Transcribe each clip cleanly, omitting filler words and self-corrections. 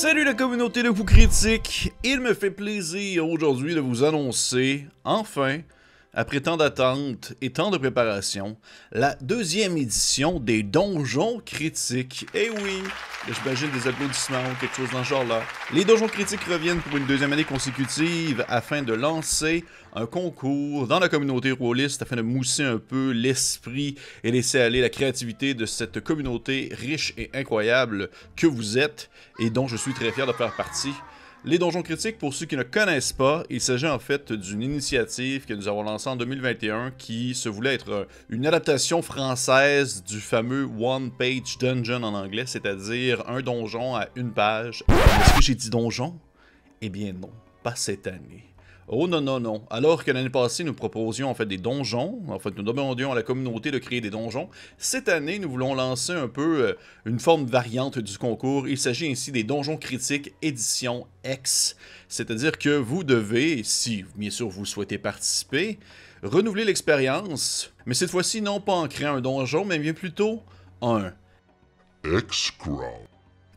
Salut la communauté de coups critiques, il me fait plaisir aujourd'hui de vous annoncer, enfin, après tant d'attente et tant de préparation, la deuxième édition des Donjons critiques. Eh oui, j'imagine des applaudissements ou quelque chose dans ce genre-là. Les Donjons critiques reviennent pour une deuxième année consécutive afin de lancer un concours dans la communauté rôliste afin de mousser un peu l'esprit et laisser aller la créativité de cette communauté riche et incroyable que vous êtes et dont je suis très fier de faire partie. Les Donjons critiques, pour ceux qui ne connaissent pas, il s'agit en fait d'une initiative que nous avons lancée en 2021 qui se voulait être une adaptation française du fameux One Page Dungeon en anglais, c'est-à-dire un donjon à une page. Est-ce que j'ai dit donjon? Eh bien non, pas cette année. Oh non, non, non. Alors que l'année passée, nous proposions en fait des donjons, en fait nous demandions à la communauté de créer des donjons, cette année, nous voulons lancer un peu une forme variante du concours. Il s'agit ainsi des Donjons critiques édition X. C'est-à-dire que vous devez, si bien sûr vous souhaitez participer, renouveler l'expérience, mais cette fois-ci non pas en créant un donjon, mais bien plutôt un X-Crawl.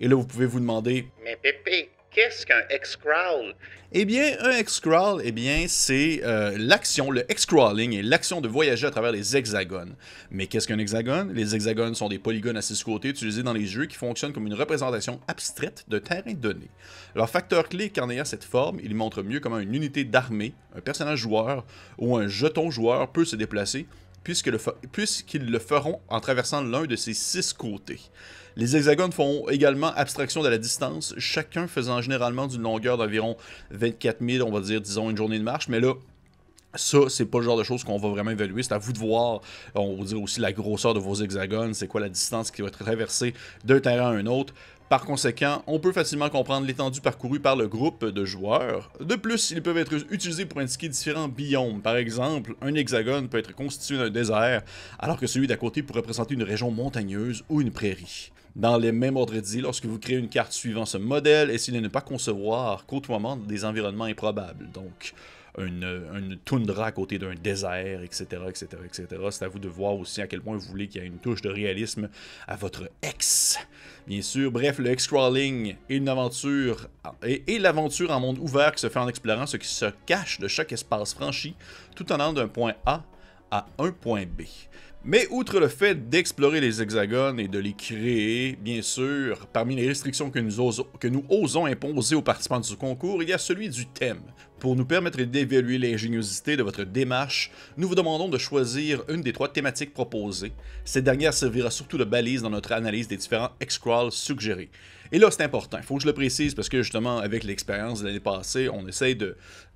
Et là, vous pouvez vous demander, mais Pépé, qu'est-ce qu'un X-Crawl? Eh bien, un X-Crawl, eh bien, c'est l'action, le X-Crawling est l'action de voyager à travers les hexagones. Mais qu'est-ce qu'un hexagone? Les hexagones sont des polygones à 6 côtés utilisés dans les jeux qui fonctionnent comme une représentation abstraite d'un terrain donné. Leur facteur clé est qu'en ayant cette forme, il montre mieux comment une unité d'armée, un personnage joueur ou un jeton joueur peut se déplacer, puisqu'ils le feront en traversant l'un de ces 6 côtés. Les hexagones font également abstraction de la distance, chacun faisant généralement d'une longueur d'environ 24 000, on va dire, disons, une journée de marche, mais là, ça, c'est pas le genre de choses qu'on va vraiment évaluer, c'est à vous de voir, on va dire aussi la grosseur de vos hexagones, c'est quoi la distance qui va être traversée d'un terrain à un autre. Par conséquent, on peut facilement comprendre l'étendue parcourue par le groupe de joueurs. De plus, ils peuvent être utilisés pour indiquer différents biomes. Par exemple, un hexagone peut être constitué d'un désert, alors que celui d'à côté pourrait représenter une région montagneuse ou une prairie. Dans les mêmes ordres d'idées, lorsque vous créez une carte suivant ce modèle, essayez de ne pas concevoir côtoiement des environnements improbables. Donc, une toundra à côté d'un désert, etc., etc., etc. C'est à vous de voir aussi à quel point vous voulez qu'il y ait une touche de réalisme à votre X. Bien sûr, bref, le X-Crawling est une aventure, et l'aventure en monde ouvert qui se fait en explorant ce qui se cache de chaque espace franchi, tout en allant d'un point A à un point B. Mais outre le fait d'explorer les hexagones et de les créer, bien sûr, parmi les restrictions que nous osons imposer aux participants du concours, il y a celui du thème. Pour nous permettre d'évaluer l'ingéniosité de votre démarche, nous vous demandons de choisir une des 3 thématiques proposées. Cette dernière servira surtout de balise dans notre analyse des différents X-Crawls suggérés. Et là, c'est important, il faut que je le précise parce que justement, avec l'expérience de l'année passée, on essaye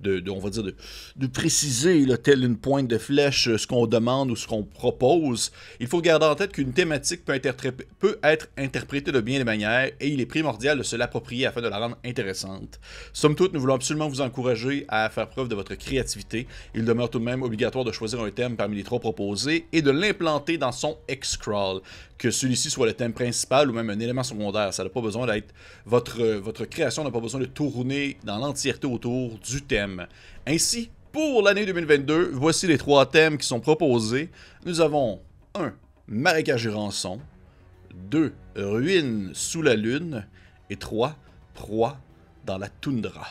on va dire de préciser, là, telle une pointe de flèche, ce qu'on demande ou ce qu'on propose. Il faut garder en tête qu'une thématique peut être interprétée de bien des manières et il est primordial de se l'approprier afin de la rendre intéressante. Somme toute, nous voulons absolument vous encourager à faire preuve de votre créativité. Il demeure tout de même obligatoire de choisir un thème parmi les 3 proposés et de l'implanter dans son X-Crawl. Que celui-ci soit le thème principal ou même un élément secondaire. Ça n'a pas besoin d'être... Votre création n'a pas besoin de tourner dans l'entièreté autour du thème. Ainsi, pour l'année 2022, voici les 3 thèmes qui sont proposés. Nous avons 1. Marécage et rançon. 2. Ruines sous la lune. Et 3. Proie dans la toundra.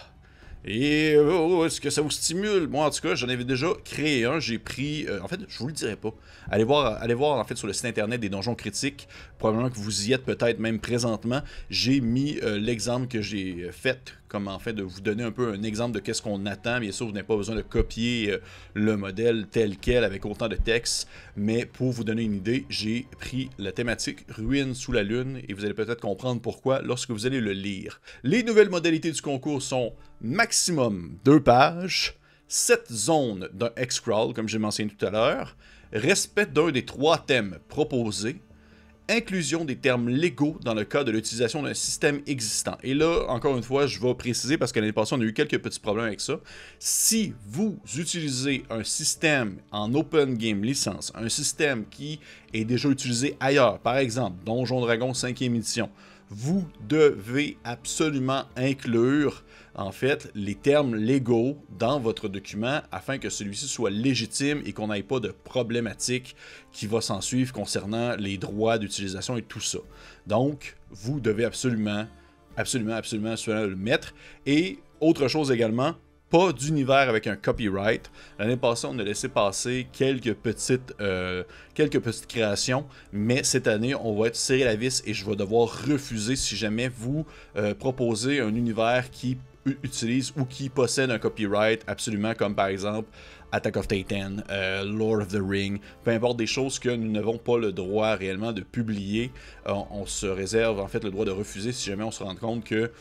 Et est-ce que ça vous stimule? Moi, en tout cas, j'en avais déjà créé un. J'ai pris... en fait, je vous le dirai pas. Allez voir en fait sur le site internet des Donjons critiques. Probablement que vous y êtes peut-être même présentement. J'ai mis l'exemple que j'ai fait, comme en fait de vous donner un peu un exemple de qu'est-ce qu'on attend. Bien sûr, vous n'avez pas besoin de copier le modèle tel quel avec autant de texte. Mais pour vous donner une idée, j'ai pris la thématique Ruines sous la lune. Et vous allez peut-être comprendre pourquoi lorsque vous allez le lire. Les nouvelles modalités du concours sont maximum 2 pages, 7 zones d'un X-Crawl, comme j'ai mentionné tout à l'heure, respect d'un des 3 thèmes proposés, inclusion des termes légaux dans le cas de l'utilisation d'un système existant. Et là, encore une fois, je vais préciser parce que l'année passée, on a eu quelques petits problèmes avec ça. Si vous utilisez un système en Open Game licence, un système qui est déjà utilisé ailleurs, par exemple, Donjon Dragon 5e édition, vous devez absolument inclure en fait les termes légaux dans votre document afin que celui-ci soit légitime et qu'on n'ait pas de problématiques qui va s'en suivre concernant les droits d'utilisation et tout ça. Donc, vous devez absolument absolument le mettre. Et autre chose également, pas d'univers avec un copyright. L'année passée, on a laissé passer quelques petites créations, mais cette année, on va être serré la vis et je vais devoir refuser si jamais vous proposez un univers qui utilise ou qui possède un copyright, absolument, comme par exemple Attack of Titan, Lord of the Ring, peu importe, des choses que nous n'avons pas le droit réellement de publier. On se réserve en fait le droit de refuser si jamais on se rend compte que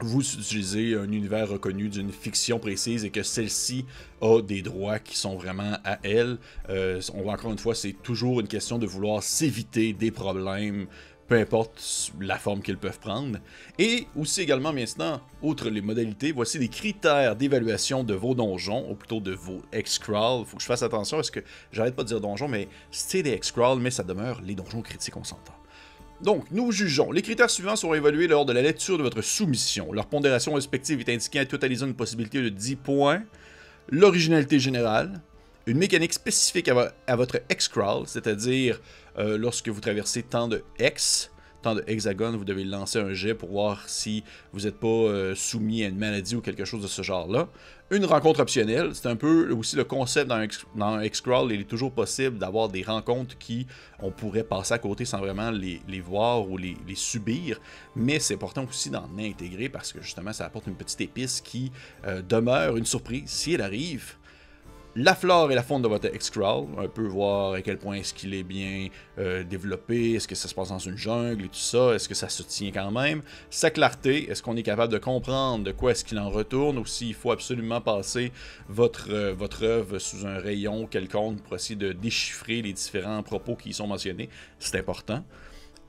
vous utilisez un univers reconnu d'une fiction précise et que celle-ci a des droits qui sont vraiment à elle. On va encore une fois, c'est toujours une question de vouloir s'éviter des problèmes, peu importe la forme qu'ils peuvent prendre. Et aussi également maintenant, outre les modalités, voici des critères d'évaluation de vos donjons, ou plutôt de vos X-Crawl. Il faut que je fasse attention parce que j'arrête pas de dire donjons, mais c'est des X-Crawl, mais ça demeure les donjons critiques, on s'entend. Donc, nous jugeons. Les critères suivants seront évalués lors de la lecture de votre soumission. Leur pondération respective est indiquée en totalisant une possibilité de 10 points. L'originalité générale. Une mécanique spécifique à votre X-Crawl, c'est-à-dire lorsque vous traversez tant de X, tant de hexagones, vous devez lancer un jet pour voir si vous n'êtes pas soumis à une maladie ou quelque chose de ce genre-là. Une rencontre optionnelle, c'est un peu aussi le concept dans X-Crawl, il est toujours possible d'avoir des rencontres qui on pourrait passer à côté sans vraiment les voir ou les subir, mais c'est important aussi d'en intégrer parce que justement ça apporte une petite épice qui demeure une surprise si elle arrive. La flore et la faune de votre X-Crawl, un peu voir à quel point est-ce qu'il est bien développé, est-ce que ça se passe dans une jungle et tout ça, est-ce que ça se tient quand même. Sa clarté, est-ce qu'on est capable de comprendre de quoi est-ce qu'il en retourne, ou s'il faut absolument passer votre œuvre sous un rayon quelconque pour essayer de déchiffrer les différents propos qui y sont mentionnés, c'est important.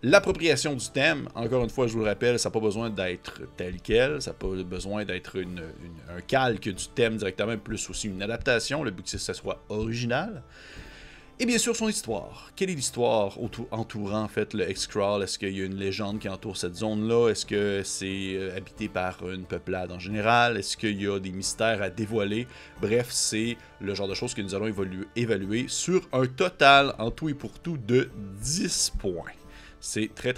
L'appropriation du thème, encore une fois, je vous le rappelle, ça n'a pas besoin d'être tel quel, ça n'a pas besoin d'être un calque du thème directement, plus aussi une adaptation, le but c'est que ça soit original. Et bien sûr, son histoire. Quelle est l'histoire entourant en fait le X-Crawl? Est-ce qu'il y a une légende qui entoure cette zone-là? Est-ce que c'est habité par une peuplade en général? Est-ce qu'il y a des mystères à dévoiler? Bref, c'est le genre de choses que nous allons évaluer sur un total, en tout et pour tout, de 10 points. C'est très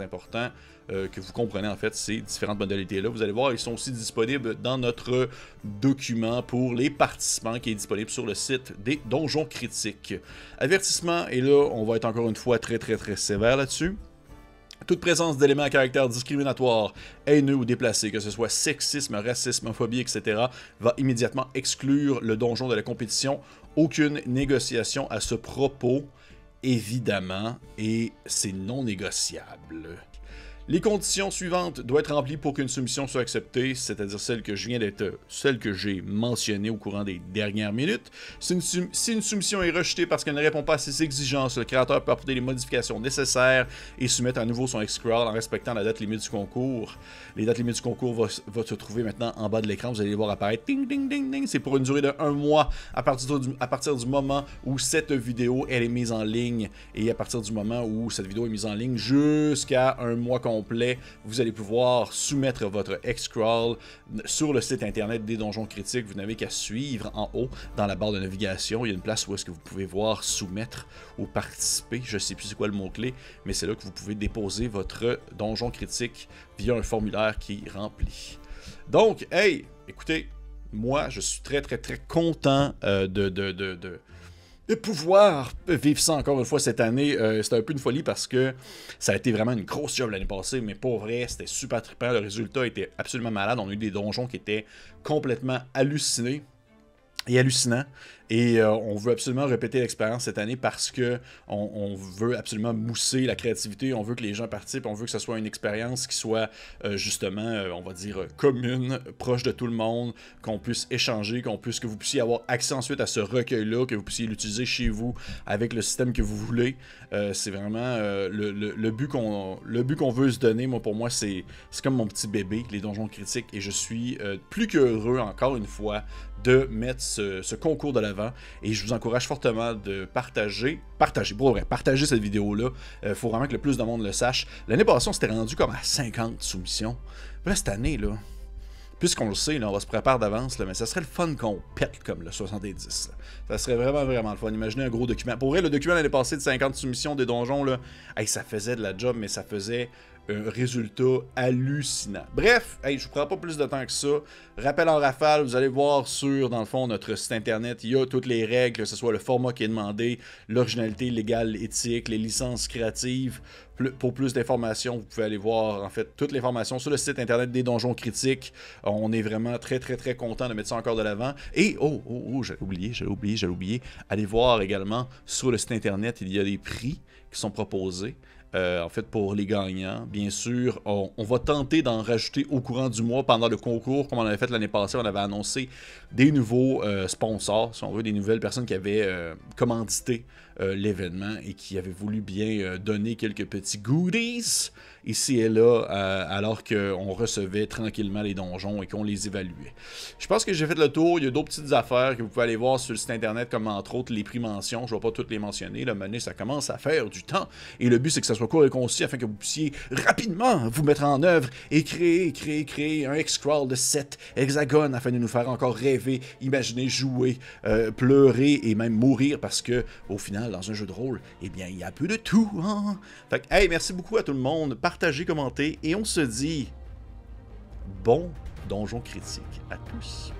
important que vous compreniez en fait ces différentes modalités-là. Vous allez voir, ils sont aussi disponibles dans notre document pour les participants qui est disponible sur le site des Donjons Critiques. Avertissement, et là, on va être encore une fois très sévère là-dessus. Toute présence d'éléments à caractère discriminatoire, haineux ou déplacé, que ce soit sexisme, racisme, homophobie, etc., va immédiatement exclure le donjon de la compétition. Aucune négociation à ce propos, évidemment, et c'est non négociable. Les conditions suivantes doivent être remplies pour qu'une soumission soit acceptée, c'est-à-dire celle que j'ai mentionnée au courant des dernières minutes. Si une soumission est rejetée parce qu'elle ne répond pas à ces exigences, le créateur peut apporter les modifications nécessaires et soumettre à nouveau son X-Crawl en respectant la date limite du concours. Les dates limites du concours vont se trouver maintenant en bas de l'écran, vous allez les voir apparaître. Ding, ding, ding, ding. C'est pour une durée de 1 mois à partir du moment où cette vidéo elle est mise en ligne, et à partir du moment où cette vidéo est mise en ligne jusqu'à 1 mois complet, vous allez pouvoir soumettre votre X-Crawl sur le site internet des Donjons Critiques. Vous n'avez qu'à suivre en haut dans la barre de navigation. Il y a une place où est-ce que vous pouvez voir soumettre ou participer. Je ne sais plus c'est quoi le mot-clé, mais c'est là que vous pouvez déposer votre Donjon Critique via un formulaire qui est rempli. Donc, hey, écoutez, moi, je suis très content de pouvoir vivre ça encore une fois cette année. C'était un peu une folie parce que ça a été vraiment une grosse job l'année passée, mais pour vrai, c'était super trippant. Le résultat était absolument malade. On a eu des donjons qui étaient complètement hallucinants. Et on veut absolument répéter l'expérience cette année parce que on veut absolument mousser la créativité, on veut que les gens participent, on veut que ce soit une expérience qui soit justement, on va dire, commune, proche de tout le monde, qu'on puisse échanger, que vous puissiez avoir accès ensuite à ce recueil-là, que vous puissiez l'utiliser chez vous avec le système que vous voulez. C'est vraiment le but qu'on veut se donner. Moi, pour moi, c'est comme mon petit bébé, les Donjons Critiques, et je suis plus qu'heureux, encore une fois, de mettre ce concours de l'avant, et je vous encourage fortement de partager cette vidéo-là. Faut vraiment que le plus de monde le sache. L'année passée, on s'était rendu comme à 50 soumissions. Puis là, cette année, là, puisqu'on le sait, là, on va se préparer d'avance, mais ça serait le fun qu'on pète comme le 70. Là. Ça serait vraiment le fun. Imaginez un gros document. Pour vrai, le document l'année passée de 50 soumissions des donjons, là, hey, ça faisait de la job, mais ça faisait un résultat hallucinant. Bref, hey, je vous prends pas plus de temps que ça. Rappel en rafale, vous allez voir sur, dans le fond, notre site internet, il y a toutes les règles, que ce soit le format qui est demandé, l'originalité légale, éthique, les licences créatives. Pour plus d'informations, vous pouvez aller voir, en fait, toutes les informations sur le site internet des Donjons Critiques. On est vraiment très, très, très content de mettre ça encore de l'avant. Et, j'allais oublier. Allez voir également, sur le site internet, il y a des prix qui sont proposés. En fait, pour les gagnants, bien sûr, on va tenter d'en rajouter au courant du mois pendant le concours, comme on avait fait l'année passée. On avait annoncé des nouveaux sponsors, si on veut, des nouvelles personnes qui avaient commandité l'événement et qui avaient voulu bien donner quelques petits goodies ici et là, alors qu'on recevait tranquillement les donjons et qu'on les évaluait. Je pense que j'ai fait le tour. Il y a d'autres petites affaires que vous pouvez aller voir sur le site internet, comme entre autres les prix mentions. Je ne vais pas toutes les mentionner. Là, maintenant, ça commence à faire du temps. Et le but, c'est que ça soit court et concis afin que vous puissiez rapidement vous mettre en œuvre et créer un X-Crawl de 7 hexagones afin de nous faire encore rêver, imaginer, jouer, pleurer et même mourir parce que, au final, dans un jeu de rôle, eh bien, il y a peu de tout. Hein? Fait que, hey, merci beaucoup à tout le monde. Partagez, commentez et on se dit bon donjon critique à tous.